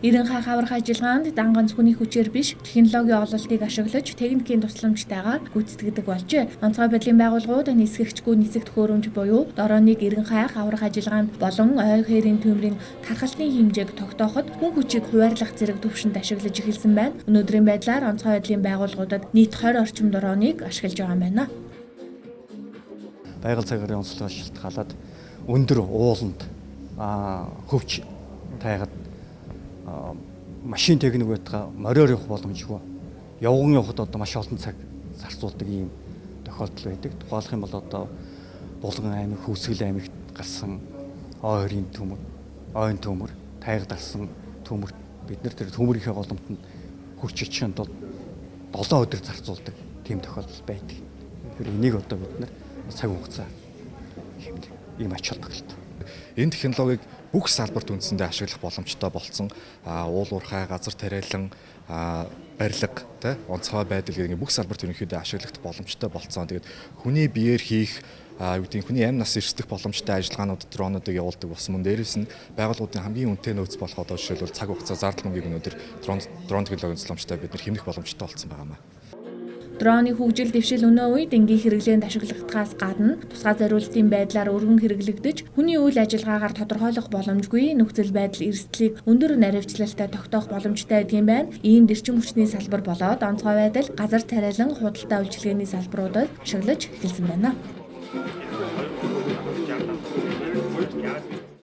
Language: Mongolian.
Эрен хаа хаврах ажиллагаанд дан ганц хүний хүчээр биш, технологийн ололтыг ашиглаж техникийн тусламжтайгаар гүйцэтгэдэг болжээ. Онцгой байдлын байгууллагууд нисгэгчгүй нисэх төхөөрөмж буюу дорооник эрен хаа хаврах ажиллагаанд болон ой хээрийн төмрийн тархалтын хэмжээг тогтооход хүн хүчийг хуваарлах зэрэг төвшөнд ашиглаж эхэлсэн байна. Өнөөдрийн байдлаар онцгой байдлын байгууллагуудад нийт 20 орчим дорооник ашиглаж байгаа юм байна. Байгаль цагаарын онцлогоос шалтгаалаад өндөр ууланд хөвч тайгаад машин техник байтугай мориор явах боломжгүй. Явган явахад одоо маш олон цаг зарцуулдаг ийм тохиолдол байдаг. Тухайлах юм бол одоо Булган аймаг, Хөвсгөл аймагт гарсан ойрын төмөр, тайгад гарсан төмөрт бид нар тэр төмөрийнхээ голомтод хурч очихын тулд 7 өдөр зарцуулдаг тийм тохиолдол байдаг. Тэгэхээр энийг одоо бид нар цаг хугацаа хэмнэ ийм ач холбогдолтой. Энэ технологиг бүх салбарт үндсэндээ ашиглах боломжтой болсон. Уул уурхай, газар тариалан, барилга, онцгой байдал гэх бүх салбарт ерөнхийдөө ашиглах боломжтой болсон. Тэгээд хүний биеэр хийх хүний амь нас эрсдэх боломжтой ажиллагаанууд дронуудыг явуулдаг болсон мөн дээрээс нь байгууллагуудын хамгийн үнэтэй нөөц болох одоо жишээлбэл цаг хугацаа зардал мөнгийг өнөөдөр дрон технологийн тусламжтай бид нар хэмнэх боломжтой болсон байгаа маа. Дроны хөгжил дэвшил өнөө үед энгийн хэрэглээнд ашиглагдахаас гадна тусгай зориултын байдлаар өргөн хэрэглэгдэж хүний үйл ажиллагаагаар тодорхойлох боломжгүй нөхцөл байдал эрсдлийг өндөр наривчлалтай тогтоох боломжтой гэдэг юм байна. Ийм эрчим хүчний салбар болоод онцгой байдал газар тариалан худалдаа үйлчилгээний салбаруудад ашиглаж эхэлсэн байна.